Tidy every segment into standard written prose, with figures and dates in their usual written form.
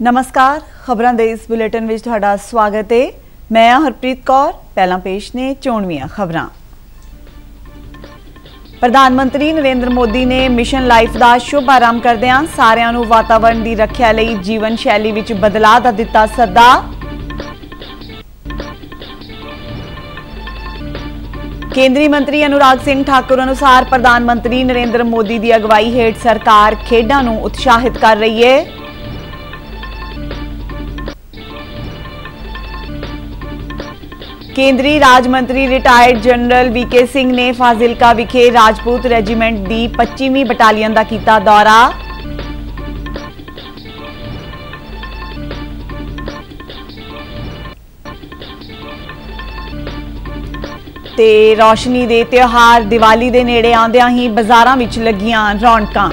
नमस्कार, खबरां दे इस बुलेटिन विच तुहाडा स्वागत है। मैं हरप्रीत कौर। पहला पेश ने चोणवीआं खबरां। प्रधानमंत्री नरेंद्र मोदी ने मिशन लाइफ का शुभ आरंभ करदिआं सारिआं नूं वातावरण की रखिया लई जीवन शैली विच बदलाव दा दिता सद्दा। केंद्रीय मंत्री अनुराग सिंह ठाकुर अनुसार प्रधानमंत्री नरेंद्र मोदी की अगवाई हेठ सरकार खेडां नूं उत्साहित कर रही है। केंद्रीय राज मंत्री रिटायर्ड जनरल वीके सिंह ने फाजिलका विखे राजपूत रेजीमेंट की 25वीं बटालियन का कीता दौरा। ते रोशनी दे त्योहार दिवाली दे नेड़े आंदियां ही बाजारां विच लगियां रौनकां।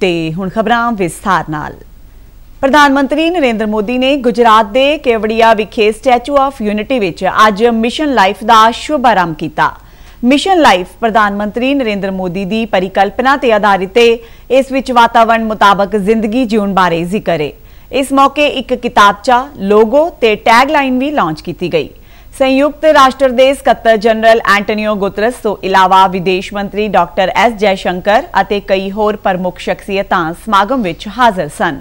ते हुण खबरां विस्तार नाल। प्रधानमंत्री नरेंद्र मोदी ने गुजरात के केवड़िया विखे स्टैचू ऑफ यूनिटी विच अज मिशन लाइफ का शुभ आरंभ किया। मिशन लाइफ प्रधानमंत्री नरेंद्र मोदी की परिकल्पना ते आधारित है। इस विच वातावरण मुताबक जिंदगी जीउण बारे जिक्र है। इस मौके एक किताबचा, लोगो ते टैगलाइन भी लॉन्च की गई। संयुक्त राष्ट्र के सकत्तर जनरल एंटोनियो गुतरस तो इलावा विदेश मंत्री डॉक्टर एस जयशंकर अते कई होर प्रमुख शख्सियतां समागम विच हाजिर सन।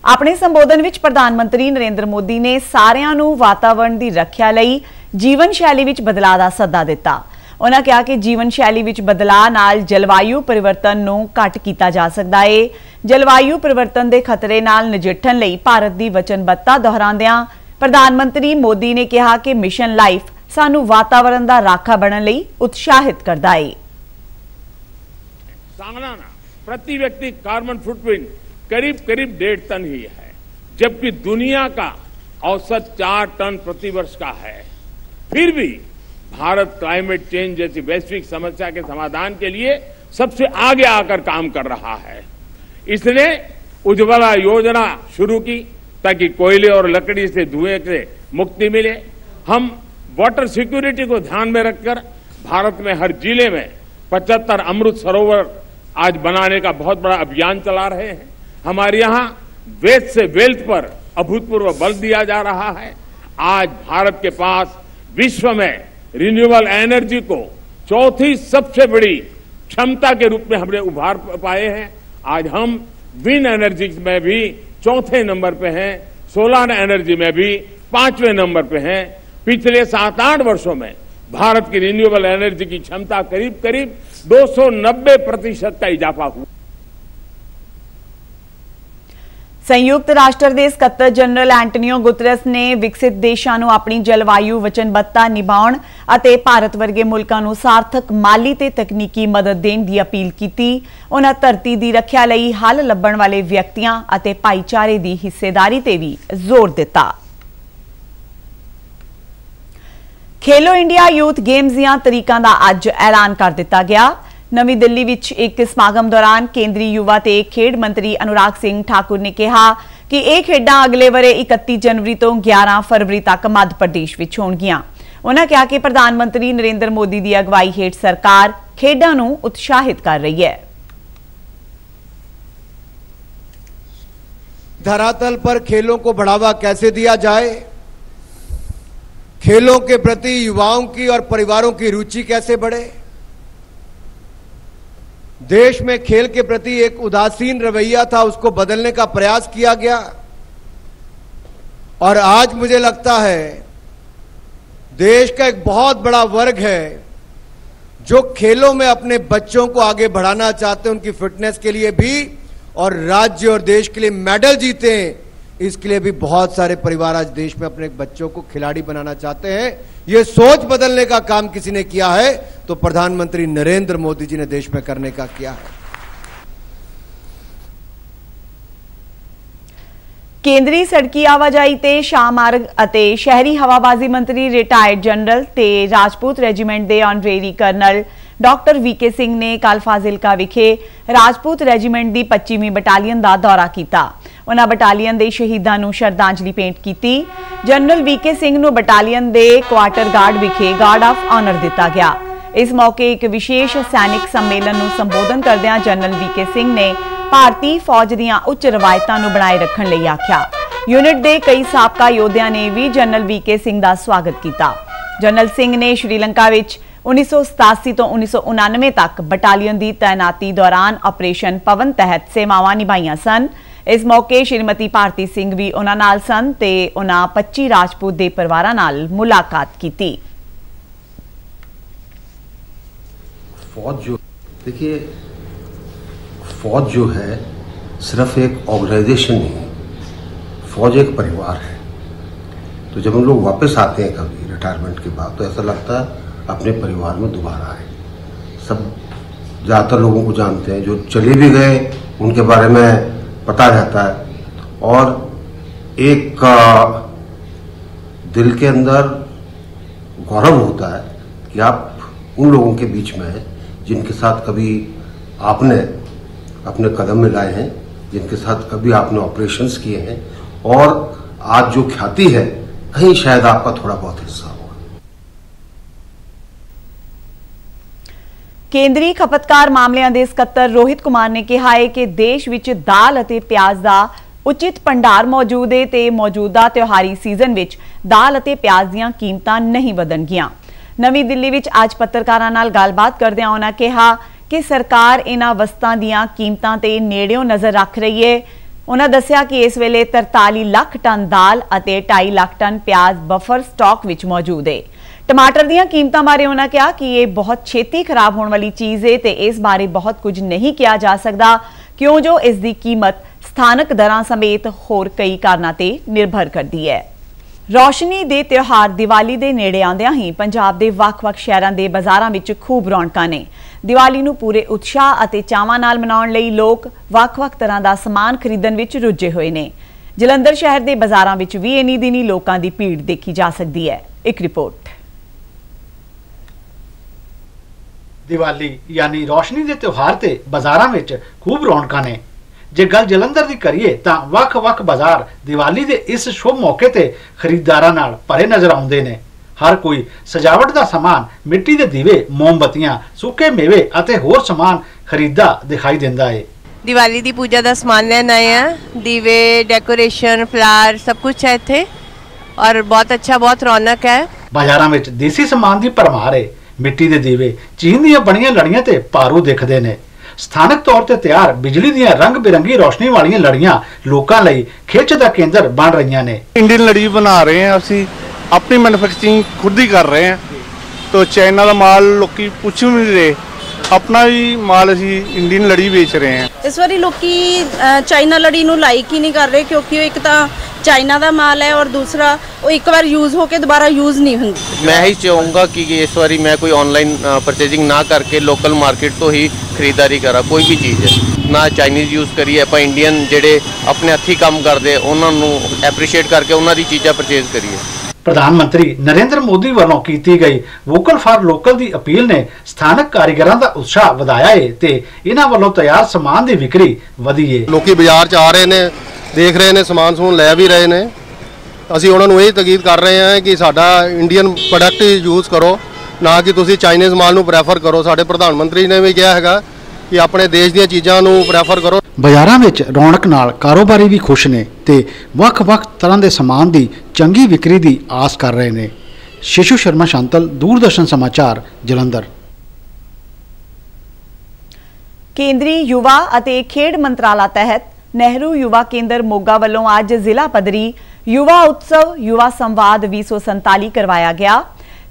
अपने संबोधन विच प्रधानमंत्री नरेंद्र मोदी ने सारिआं नूं वातावरण की रखिया लई जीवन शैली विच बदलाव दा सद्दा दिता। उन्होंने कहा कि जीवन शैली विच बदलाव नाल जलवायु परिवर्तन नूं घट कीता जा सकदा है। जलवायु परिवर्तन के खतरे नाल नजिठण लई भारत की वचनबद्धता दोहराउंदिआं प्रधानमंत्री मोदी ने कहा कि मिशन लाइफ सानू वातावरण का राखा बनने लई उत्साहित करता है। सालाना प्रति व्यक्ति कार्बन फुटप्रिंट करीब 1.5 टन ही है, जबकि दुनिया का औसत 4 टन प्रति वर्ष का है। फिर भी भारत क्लाइमेट चेंज जैसी वैश्विक समस्या के समाधान के लिए सबसे आगे आकर काम कर रहा है। इसने उज्ज्वला योजना शुरू की ताकि कोयले और लकड़ी से धुएं से मुक्ति मिले। हम वाटर सिक्योरिटी को ध्यान में रखकर भारत में हर जिले में 75 अमृत सरोवर आज बनाने का बहुत बड़ा अभियान चला रहे हैं। हमारे यहाँ वेस्ट से वेल्थ पर अभूतपूर्व बल दिया जा रहा है। आज भारत के पास विश्व में रिन्यूएबल एनर्जी को चौथी सबसे बड़ी क्षमता के रूप में हमने उभार पाए हैं। आज हम विंड एनर्जी में भी चौथे नंबर पे हैं, सोलर एनर्जी में भी 5वें नंबर पे हैं। पिछले 7-8 वर्षों में भारत की रिन्यूएबल एनर्जी की क्षमता करीब 290% का इजाफा हुआ। संयुक्त राष्ट्र के सकत्तर जनरल एंटोनियो गुतरस ने विकसित देशों को अपनी जलवायु वचनबद्धता निभाउण अते भारत वर्गे मुल्कां नूं सार्थक माली ते तकनीकी मदद देण दी अपील की। उन्हां धरती की रखिया लई हल लभण वाले व्यक्तियों अते भाईचारे की हिस्सेदारी ते भी जोर दिता। खेलो इंडिया यूथ गेम्स दीआं तरीकां दा अज ऐलान कर दिता गया। नवी दिल्ली विच एक समागम दौरान केंद्रीय युवा ते खेड मंत्री अनुराग सिंह ठाकुर ने कहा कि यह खेडां अगले वरे 31 जनवरी तो 11 फरवरी तक मध्य प्रदेश विच होणगियां। उन्होंने कहा कि प्रधानमंत्री नरेंद्र मोदी की अगवाई हेठ सरकार खेडां नूं उत्साहित कर रही है। धरातल पर खेलों को बढ़ावा कैसे दिया जाए, खेलों के प्रति युवाओं की और परिवारों की रुचि कैसे बढ़े, देश में खेल के प्रति एक उदासीन रवैया था, उसको बदलने का प्रयास किया गया। और आज मुझे लगता है देश का एक बहुत बड़ा वर्ग है जो खेलों में अपने बच्चों को आगे बढ़ाना चाहते हैं, उनकी फिटनेस के लिए भी और राज्य और देश के लिए मेडल जीते, इसके लिए भी बहुत सारे परिवार आज देश में अपने बच्चों को खिलाड़ी बनाना चाहते हैं। ये सोच बदलने का काम किसी ने किया है तो प्रधानमंत्री नरेंद्र मोदी जी ने देश में करने का किया है। केंद्रीय सड़की आवाजाई ते शाहमार्ग अते शहरी हवाबाजी मंत्री रिटायर्ड जनरल ते राजपूत रेजीमेंट के honorary colonel doctor V K Singh ने कल फाजिलका विखे राजपूत रेजीमेंट की 25वीं बटालियन का दौरा किया। उन्हां बटालीयन के शहीदां नूं श्रद्धांजलि भेंट की। जनरल वीके सिंह नूं बटालीयन के क्वार्टर गार्ड विखे गार्ड ऑफ ऑनर दिता गया। इस मौके एक विशेष सैनिक सम्मेलन नूं संबोधन करदिआं जनरल वीके सिंह ने भारतीय फौज दीआं उच्च रवायतां नूं बनाए रखण लई आख्या। यूनिट के कई साबका योद्धियां ने भी जनरल वीके सिंह का स्वागत किया। जनरल सिंह ने श्रीलंका विच 1987 तो 1999 तक बटालीयन की तैनाती दौरान ऑपरेशन पवन तहत सेवावां निभाईआं सन। इस मौके श्रीमती भारती सिंह भी उन्हां नाल सन ते उन्हां 25 राजपूत दे परिवारां नाल मुलाकात की। फौज जो देखिए, फौज जो है सिर्फ एक ऑर्गेनाइजेशन नहीं, फौज एक परिवार है। तो जब हम लोग वापस आते हैं कभी रिटायरमेंट के बाद तो ऐसा लगता है अपने परिवार में दोबारा आए। सब ज़्यादातर लोगों को जानते हैं, जो चले भी गए उनके बारे में पता रहता है और एक दिल के अंदर गौरव होता है कि आप उन लोगों के बीच में हैं जिनके साथ कभी आपने अपने कदम मिलाए हैं, जिनके साथ कभी आपने ऑपरेशंस किए हैं और आज जो ख्याति है कहीं शायद आपका थोड़ा बहुत हिस्सा होगा। केंद्रीय खपतकार मामलों के सकत्तर रोहित कुमार ने कहा है कि देश विच दाल अते प्याज का उचित भंडार मौजूद है ते मौजूदा त्योहारी सीजन विच दाल अते प्याज दीआं कीमतां नहीं वधणगीआं। नवी दिल्ली विच आज पत्रकारां नाल गलबात करदिआं उन्हां कहा कि सरकार इन्हां वस्तां दीआं कीमतां ते नेड़ियों नज़र रख रही है। उन्होंने दस्सिया कि इस वेले 43 लाख टन दाल अते 2.5 लाख टन प्याज बफर स्टॉक विच मौजूद है। टमाटर दीआं कीमतां बारे उन्होंने कहा कि ये बहुत छेती खराब होने वाली चीज़ है ते इस बारे बहुत कुछ नहीं किया जा सकता, क्यों जो इसकी कीमत स्थानक दरां समेत होर कई कारणों ते निर्भर करती है। रोशनी दे त्योहार दिवाली दे नेड़े आंदियां ही पंजाब दे वख-वख शहरां दे बाज़ारां विच खूब रौनकां ने। दिवाली नूं पूरे उत्साह अते चावां नाल मनाउण लई लोक वख-वख तरह दा समान खरीदण विच रुझे होए ने। जलंधर शहर दे बाज़ारां विच भी इन्हीं दिनी लोकां दी भीड़ देखी जा सकदी है। एक रिपोर्ट। दिवाली यानी रोशनी दे त्योहार ते बाज़ारां विच खूब रौनकां ने। जे गल जलंधर दी करिए तां वख-वख बाज़ार दिवाली दे इस शुभ मौके ते खरीदारां नाल भरे नज़र आउंदे ने। हर कोई सजावट का समान, मिट्टी के दीवे, मोमबत्तियां, सूखे मेवे अते होर समान खरीदा दिखाई देंदा है। दिवाली दी पूजा का समान लेना है, दीवे, डेकोरेशन, फ्लावर सब कुछ है इत्थे और बहुत अच्छा, बहुत रौनक है। बाजारां विच देसी समान दी भरमार है। मिट्टी के दीवे, चीन दीआं बणीआं लड़ियां ते पारू दिखदे ने। स्थानक तौर ते तैयार बिजली दीआं रंग बिरंगी रोशनी वालियां लड़ियां लोकां लई खिच दा केंद्र बन रहीआं ने। इंडियन लड़ी बना रहे हैं, असीं अपनी मैन्युफैक्चरिंग खुद ही कर रहे हैं, तो चाइना का माल लोग पूछ भी नहीं रहे, अपना भी माल असी इंडियन लड़ी बेच रहे हैं। इस बारी लोग चाइना लड़ी नूं लाइक ही नहीं कर रहे, क्योंकि एक तो चाइना का माल है और दूसरा वो एक बार यूज़ होके दोबारा यूज़ नहीं होंगी। मैं ही चाहूँगा कि इस बारी मैं कोई ऑनलाइन परचेजिंग ना करके लोकल मार्केट तो ही खरीदारी करा। कोई भी चीज़ है ना चाइनीज़ यूज़ करिए, आप इंडियन जेडे अपने हत्थी काम करते उन्होंने एप्रीशिएट करके उन्होंने चीज़ां परचेज करिए। प्रधानमंत्री नरेंद्र मोदी वालों की गई वोकल फॉर लोकल की अपील ने स्थानक कारीगरों का उत्साह वधाया है ते इन्हां वालों तैयार समान की विक्री वधी है। लोग बाजार च आ रहे ने, देख रहे ने, समान समून लै भी रहे ने। असी उन्होंने यही तकीद कर रहे हैं कि साडा इंडियन प्रोडक्ट यूज़ करो, ना कि तुसी चाइनीज़ माल नूं प्रैफर करो। साडे प्रधानमंत्री ने भी कहा है कि अपने देश दी चीज़ां नूं प्रैफर करो। बाजारां विच रौनक नाल कारोबारी भी खुश ने ते वख-वख तरह के समान की चंगी विक्री की आस कर रहे ने। शिशु शर्मा शांतल, दूरदर्शन समाचार, जलंधर। केंद्रीय युवा अते खेड मंत्राला तहत नेहरू युवा केंद्र मोगा वालों आज जिला पद्धरी युवा उत्सव युवा संवाद 2047 करवाया गया।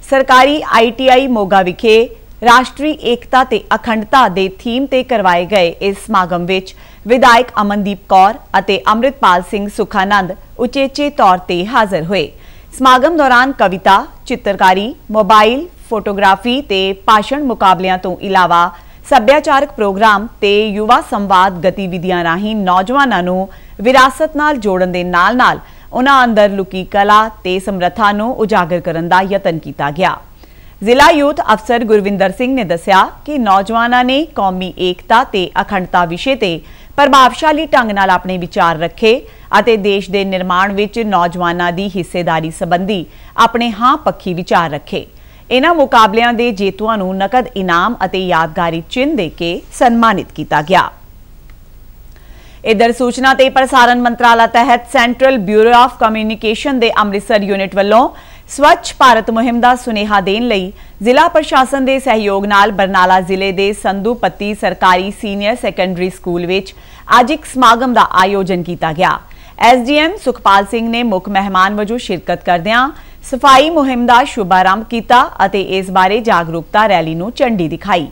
सरकारी ITI मोगा विखे राष्ट्रीय एकता ते अखंडता दे थीम ते करवाए गए इस समागम विच विधायक अमनदीप कौर अते अमृतपाल सिंह सुखानंद उचेचे तौर ते हाजिर हुए। समागम दौरान कविता, चित्रकारी, मोबाइल, फोटोग्राफी ते भाषण मुकाबलियां तो इलावा सभ्याचारक प्रोग्राम ते युवा संवाद गतिविधियां राही नौजवानां नूं विरासत नाल जोड़न दे नाल-नाल उन्हां अंदर लुकी कला ते समर्था नूं उजागर करन दा यतन कीता गया। जिला यूथ अफसर गुरविंदर सिंह ने दस्सिया कि नौजवानों ने कौमी एकता ते अखंडता विषय ते प्रभावशाली ढंग नाल अपने विचार रखे ਅਤੇ देश के निर्माण विच नौजवानों की हिस्सेदारी संबंधी अपने हाँ पक्षी विचार रखे। इन्हां मुकाबलियां दे जेतुआं नूं नकद इनाम ਅਤੇ यादगारी चिन्ह दे के सन्मानित किया गया। इधर सूचना ते प्रसारण मंत्रालय तहत सेंट्रल ब्यूरो ऑफ कम्युनिकेशन के अमृतसर यूनिट वालों स्वच्छ भारत मुहिम का सुनेहा देने लई जिला प्रशासन के सहयोग नाल बरनाला जिले के संधूपति सरकारी सीनियर सैकेंडरी स्कूल विच अज एक समागम का आयोजन किया गया। SDM सुखपाल सिंह ने मुख मेहमान वजों शिरकत करदियां सफाई मुहिम का शुभारंभ किया और इस बारे जागरूकता रैली नूं झंडी दिखाई।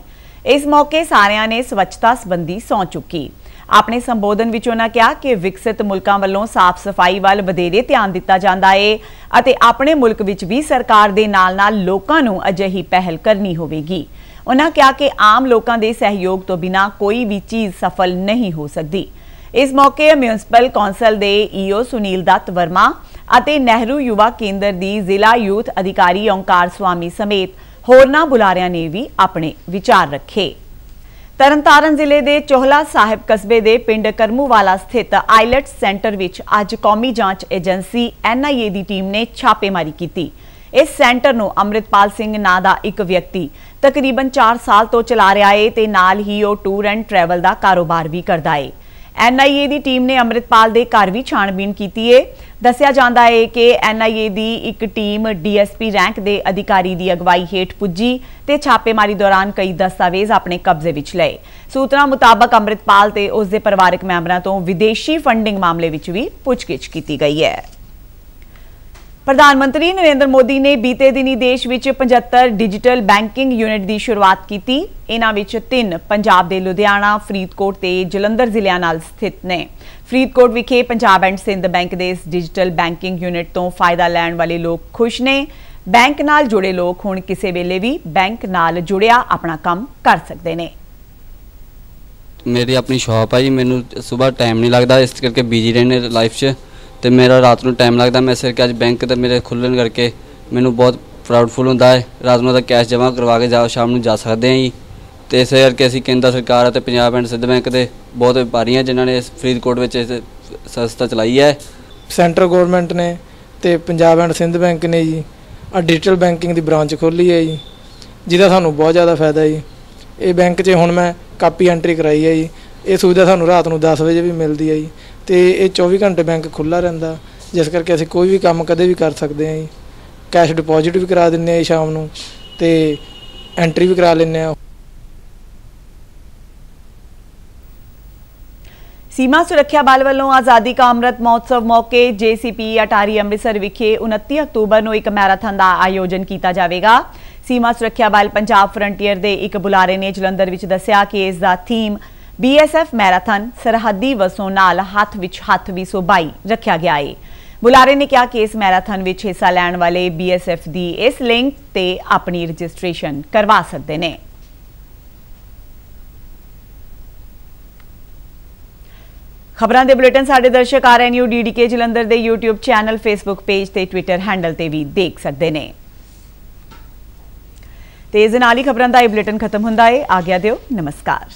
इस मौके सारियां ने स्वच्छता संबंधी सौं चुकी। अपने संबोधन विच उन्हां कहा कि विकसित मुल्कां वालों साफ सफाई वाल वधेरे ध्यान दिता जांदा है अते अपने मुल्क विच भी सरकार दे नाल-नाल लोकां नूं अजिही पहल करनी होवेगी। उन्हां कहा कि आम लोकां दे सहयोग तो बिना कोई भी चीज़ सफल नहीं हो सकती। इस मौके म्यूनसिपल कौंसल के ईओ सुनील दत्त वर्मा अते नेहरू युवा केंद्र की जिला यूथ अधिकारी ओंकार स्वामी समेत होरना बुलारियां ने भी अपने विचार रखे। तरनतारन जिले के चोहला साहिब कस्बे के पिंड करमूवाला स्थित आईलैट्स सेंटर विच अज कौमी जांच एजेंसी NIA की टीम ने छापेमारी की। इस सेंटर नूं अमृतपाल सिंह नां दा एक व्यक्ति तकरीबन 4 साल तो चला रहा है ते नाल ही वो टूर एंड ट्रैवल का कारोबार भी करता है। NIA की टीम ने अमृतपाल के घर भी छाणबीन की है। दस्सिया जाता है कि NIA की एक टीम DSP रैंक के अधिकारी की अगवाई हेठ पुजी ते छापेमारी दौरान कई दस्तावेज अपने कब्जे विच लए। सूत्रों मुताबक अमृतपाल ते उसके परिवारक मैंबरों तो विदेशी फंडिंग मामले विच भी पुछगिछ की गई है। प्रधानमंत्री नरेंद्र मोदी ने बीते दिनी देश विच 75 डिजिटल बैंकिंग यूनिट की शुरुआत की। इन्हां विच 3 पंजाब दे लुधियाना, फरीदकोट ते जलंधर जिलियां नाल स्थित ने। फरीदकोट विखे पंजाब एंड सिंध बैंक के इस डिजिटल बैंकिंग यूनिट तो फायदा लैण वाले लोग खुश ने। बैंक नाल जुड़े लोग हुण किसी वेले भी बैंक नाल जुड़िया अपना काम कर सकते हैं। मेरी अपनी शॉप है जी, मैनू सुबह टाइम नहीं लगता, इस करके बिजी रहने लाइफ च तो मेरा रात को टाइम लगता। मैं सिर के अज बैंक तो मेरे खुलने करके मैनू बहुत प्राउडफुल होता है। रात को कैश जमा करवा के जाओ शाम को जा सकते हैं जी। तो इस करके असीं केंद्र सरकार और पंजाब एंड सिंध बैंक के बहुत व्यापारी हैं जिन्होंने इस फरीदकोट में संस्था चलाई है। सेंट्रल गौरमेंट ने तो पंजाब एंड सिंध बैंक ने जी डिजिटल बैंकिंग की ब्रांच खोली है जी, जिसका सानू बहुत ज़्यादा फायदा है जी। ये बैंक 'च हुण मैं कापी एंट्री कराई है जी। ये सुविधा सानू रात को 10 बजे भी मिलती है जी। तो ये 24 घंटे बैंक खुला रहिंदा, जिस करके असीं कोई भी काम कदे भी कर सकते हैं जी। कैश डिपॉजिट भी करा दिंदे हैं शाम को, तो एंट्री भी करा लैंदे हैं। सीमा सुरक्षा बल वालों आज़ादी का अमृत महोत्सव मौके JCP अटारी अमृतसर विखे 29 अक्तूबर को एक मैराथन का आयोजन किया जाएगा। सीमा सुरक्षा बल पंजाब फ्रंटियर के एक बुलारे ने जलंधर विच दस्सिया कि इसका थीम BSF मैराथन सरहदी वसों नाल हथ विच हथ भी सोबाई रखा गया है। बुलारे ने कहा कि इस मैराथन विच हिस्सा लैण वाले BSF की इस लिंक ते अपनी रजिस्ट्रेशन करवा सकते हैं। खबरां दे बुलेटिन साडे दर्शक RNU DDK जलंधर दे YouTube चैनल, फेसबुक पेज ते ट्विटर हैंडल ते भी देख सकते हैं। ते इस नाल ही खबरां दा बुलेटिन खत्म हुंदा है। आग्या दिओ, नमस्कार।